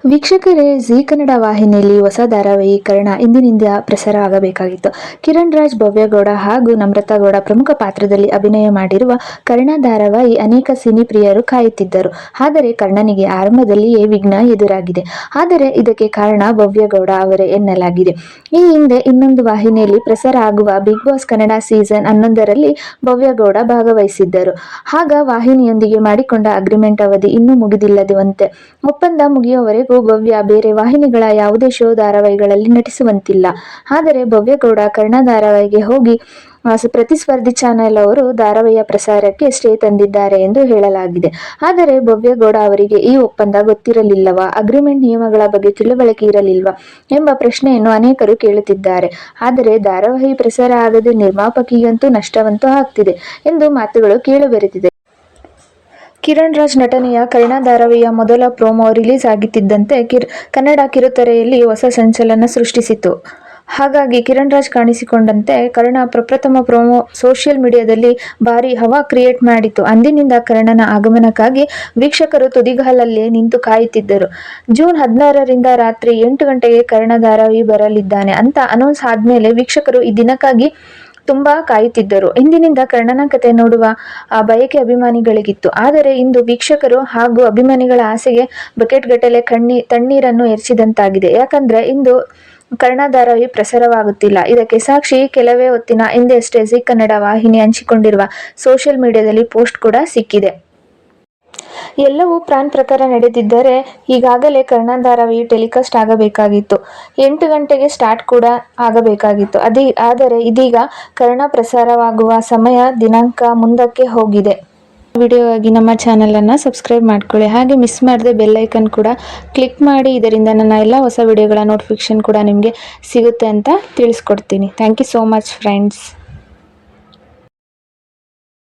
ವೀಕ್ಷಕರೇ, ಜೀ ಕನ್ನಡ ವಾಹಿನಿಯಲ್ಲಿ ಹೊಸ ಧಾರಾವಾಹಿ ಕರ್ಣ ಇಂದಿನಿಂದ ಪ್ರಸಾರ ಆಗಬೇಕಾಗಿತ್ತು. ಕಿರಣ್ ರಾಜ್, ಭವ್ಯಗೌಡ ಹಾಗೂ ನಮ್ರತಾ ಗೌಡ ಪ್ರಮುಖ ಪಾತ್ರದಲ್ಲಿ ಅಭಿನಯ ಮಾಡಿರುವ ಕರ್ಣ ಧಾರಾವಾಹಿ ಅನೇಕ ಸಿನಿ ಪ್ರಿಯರು ಕಾಯುತ್ತಿದ್ದರು. ಆದರೆ ಕರ್ಣನಿಗೆ ಆರಂಭದಲ್ಲಿಯೇ ವಿಘ್ನ ಎದುರಾಗಿದೆ. ಆದರೆ ಇದಕ್ಕೆ ಕಾರಣ ಭವ್ಯಗೌಡ ಅವರೇ ಎನ್ನಲಾಗಿದೆ. ಈ ಹಿಂದೆ ಇನ್ನೊಂದು ವಾಹಿನಿಯಲ್ಲಿ ಪ್ರಸಾರ ಆಗುವ big boss Kannada season 11ರಲ್ಲಿ Bhavya Gowda ಭಾಗವಹಿಸಿದ್ದರು. ಆಗ ವಾಹಿನಿಯೊಂದಿಗೆ ಮಾಡಿಕೊಂಡ ಅಗ್ರಿಮೆಂಟ್ ಅವಧಿ ಇನ್ನೂ ಮುಗಿದಿಲ್ಲವಂತೆ. ಒಪ್ಪಂದ ಮುಗಿಯುವವರೆಗೂ ಭವ್ಯ ಬೇರೆ ವಾಹಿನಿಗಳ ಯಾವುದೇ ಶೋ ಧಾರಾವಾಹಿಗಳಲ್ಲಿ ನಟಿಸುವಂತಿಲ್ಲ. ಆದರೆ ಭವ್ಯಗೌಡ ಕರ್ಣ ಧಾರಾವಾಹಿಗೆ ಹೋಗಿ ಪ್ರತಿಸ್ಪರ್ಧಿ ಚಾನೆಲ್ ಅವರು ಧಾರಾವಾಹಿಯ ಪ್ರಸಾರಕ್ಕೆ ಸ್ಟೇ ತಂದಿದ್ದಾರೆ ಎಂದು ಹೇಳಲಾಗಿದೆ. ಆದರೆ ಭವ್ಯಗೌಡ ಅವರಿಗೆ ಈ ಒಪ್ಪಂದ ಗೊತ್ತಿರಲಿಲ್ಲವಾ, ಅಗ್ರಿಮೆಂಟ್ ನಿಯಮಗಳ ಬಗ್ಗೆ ತಿಳುವಳಿಕೆ ಇರಲಿಲ್ವಾ ಎಂಬ ಪ್ರಶ್ನೆಯನ್ನು ಅನೇಕರು ಕೇಳುತ್ತಿದ್ದಾರೆ. ಆದರೆ ಧಾರಾವಾಹಿ ಪ್ರಸಾರ ಆಗದೆ ನಿರ್ಮಾಪಕಿಗಂತೂ ನಷ್ಟವಂತೂ ಆಗ್ತಿದೆ ಎಂದು ಮಾತುಗಳು ಕೇಳಿಬರುತ್ತಿದೆ. ಕಿರಣ್ ರಾಜ್ ನಟನೆಯ ಕರ್ಣ ಧಾರಾವಾಹಿಯ ಮೊದಲ ಪ್ರೋಮೋ ರಿಲೀಸ್ ಆಗುತ್ತಿದ್ದಂತೆ ಕನ್ನಡ ಕಿರುತೆರೆಯಲ್ಲಿ ಹೊಸ ಸಂಚಲನ ಸೃಷ್ಟಿಸಿತು. ಹಾಗಾಗಿ ಕಿರಣ್ ರಾಜ್ ಕಾಣಿಸಿಕೊಂಡಂತೆ ಕರ್ಣ ಪ್ರಪ್ರಥಮ ಪ್ರೋಮೋ ಸೋಷಿಯಲ್ ಮೀಡಿಯಾದಲ್ಲಿ ಭಾರೀ ಹವಾ ಕ್ರಿಯೇಟ್ ಮಾಡಿತು. ಅಂದಿನಿಂದ ಕರ್ಣನ ಆಗಮನಕ್ಕಾಗಿ ವೀಕ್ಷಕರು ತುದಿಗಾಲಲ್ಲೇ ನಿಂತು ಕಾಯುತ್ತಿದ್ದರು. ಜೂನ್ 16ರಿಂದ ರಾತ್ರಿ 8 ಗಂಟೆಗೆ ಕರ್ಣ ಧಾರಾವಾಹಿ ಬರಲಿದ್ದಾನೆ ಅಂತ ಅನೌನ್ಸ್ ಆದ್ಮೇಲೆ ವೀಕ್ಷಕರು ಈ ದಿನಕ್ಕಾಗಿ ತುಂಬಾ ಕಾಯುತ್ತಿದ್ದರು. ಇಂದಿನಿಂದ ಕರ್ಣನ ಕತೆ ನೋಡುವ ಬಯಕೆ ಅಭಿಮಾನಿಗಳಿಗಿತ್ತು. ಆದರೆ ಇಂದು ವೀಕ್ಷಕರು ಹಾಗೂ ಅಭಿಮಾನಿಗಳ ಆಸೆಗೆ ಬಕೆಟ್ ಗಟ್ಟಲೆ ತಣ್ಣೀರನ್ನು ಎರಚಿದಂತಾಗಿದೆ. ಯಾಕಂದ್ರೆ ಇಂದು ಕರ್ಣ ಧಾರಾವಾಹಿ ಪ್ರಸಾರವಾಗುತ್ತಿಲ್ಲ. ಇದಕ್ಕೆ ಸಾಕ್ಷಿ ಕೆಲವೇ ಹೊತ್ತಿನ ಹಿಂದೆಯಷ್ಟೇ ಜೀ ಕನ್ನಡ ವಾಹಿನಿ ಹಂಚಿಕೊಂಡಿರುವ ಸೋಷಿಯಲ್ ಮೀಡಿಯಾದಲ್ಲಿ ಪೋಸ್ಟ್ ಕೂಡ ಸಿಕ್ಕಿದೆ. ಎಲ್ಲವೂ ಪ್ಲಾನ್ ಪ್ರಕಾರ ನಡೆದಿದ್ದರೆ ಈಗಾಗಲೇ ಕರ್ಣ ಧಾರಾವಾಹಿ ಟೆಲಿಕಾಸ್ಟ್ ಆಗಬೇಕಾಗಿತ್ತು. 8 ಗಂಟೆಗೆ ಸ್ಟಾರ್ಟ್ ಕೂಡ ಆಗಬೇಕಾಗಿತ್ತು. ಆದರೆ ಇದೀಗ ಕರ್ಣ ಪ್ರಸಾರವಾಗುವ ಸಮಯ ದಿನಾಂಕ ಮುಂದಕ್ಕೆ ಹೋಗಿದೆ. ವಿಡಿಯೋಗಾಗಿ ನಮ್ಮ ಚಾನಲನ್ನು ಸಬ್ಸ್ಕ್ರೈಬ್ ಮಾಡ್ಕೊಳ್ಳಿ. ಹಾಗೆ ಮಿಸ್ ಮಾಡದೆ ಬೆಲ್ ಐಕನ್ ಕೂಡ ಕ್ಲಿಕ್ ಮಾಡಿ. ಇದರಿಂದ ನನ್ನ ಎಲ್ಲ ಹೊಸ ವಿಡಿಯೋಗಳ ನೋಟಿಫಿಕೇಶನ್ ಕೂಡ ನಿಮಗೆ ಸಿಗುತ್ತೆ ಅಂತ ತಿಳಿಸ್ಕೊಡ್ತೀನಿ. Thank you so much friends.